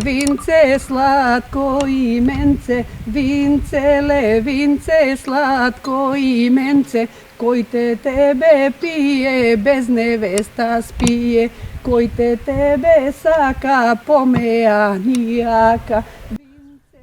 vince, slatko imence, vince, slatko imence, koji te tebe pije, bez nevesta spije, koji te tebe saka, помеа нијака.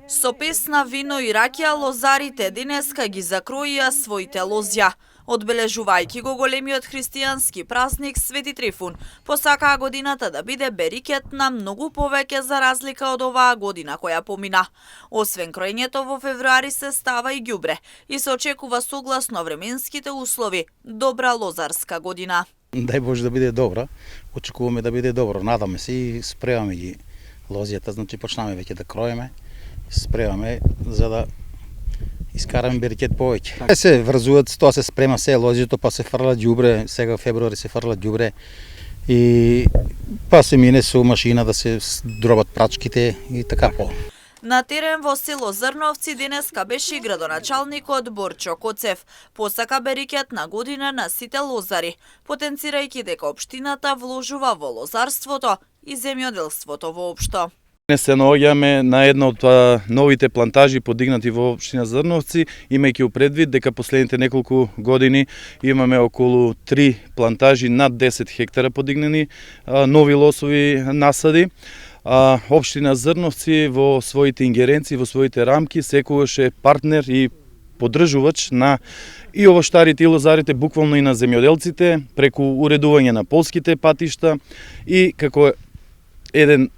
Со песна, вино и ракија лозарите денеска ги закроија своите лозја. Одбележувајќи го големиот христијански празник Свети Трифун, посакаа годината да биде берикетна многу повеќе за разлика од оваа година која помина. Освен кроењето во февруари се става и ѓубре и се очекува согласно временските услови добра лозарска година. Дај Боже да биде добра, очекуваме да биде добро, надаме се и спремаме ги лозјата, значи почнаме веќе да кроеме, спремаме за да искараме берикет повеќе. Се врзуваат, тоа се спрема се лозјето, па се фрла ѓубре, сега во февруари се фрла ѓубре и па се мине со машина да се дробат прачките и така по. На терен во село Зрновци денеска беше и градоначалникот Борчо Коцев. Посака берикетна година на сите лозари, потенцирајќи дека општината вложува во лозарството и земјоделството воопшто. Се наоѓаме на една од новите плантажи подигнати во општина Зрновци, имајќи предвид дека последните неколку години имаме околу 3 плантажи над 10 хектара подигнани нови лосови насади. Општина Зрновци во своите ингеренции, во своите рамки секогаш е партнер и поддржувач на и овоштарите и лозарите, буквално и на земјоделците, преку уредување на полските патишта и како еден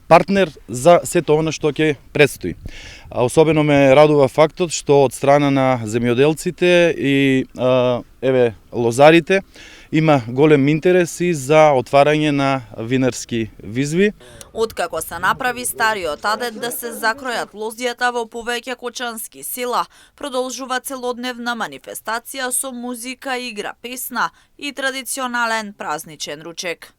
партнер за сето она што ќе предстои. Особено ме радува фактот што од страна на земјоделците и лозарите има голем интерес и за отварање на винарски визби. Откако се направи стариот адет да се закројат лозјата во повеќе кочански села, продолжува целодневна манифестација со музика, игра, песна и традиционален празничен ручек.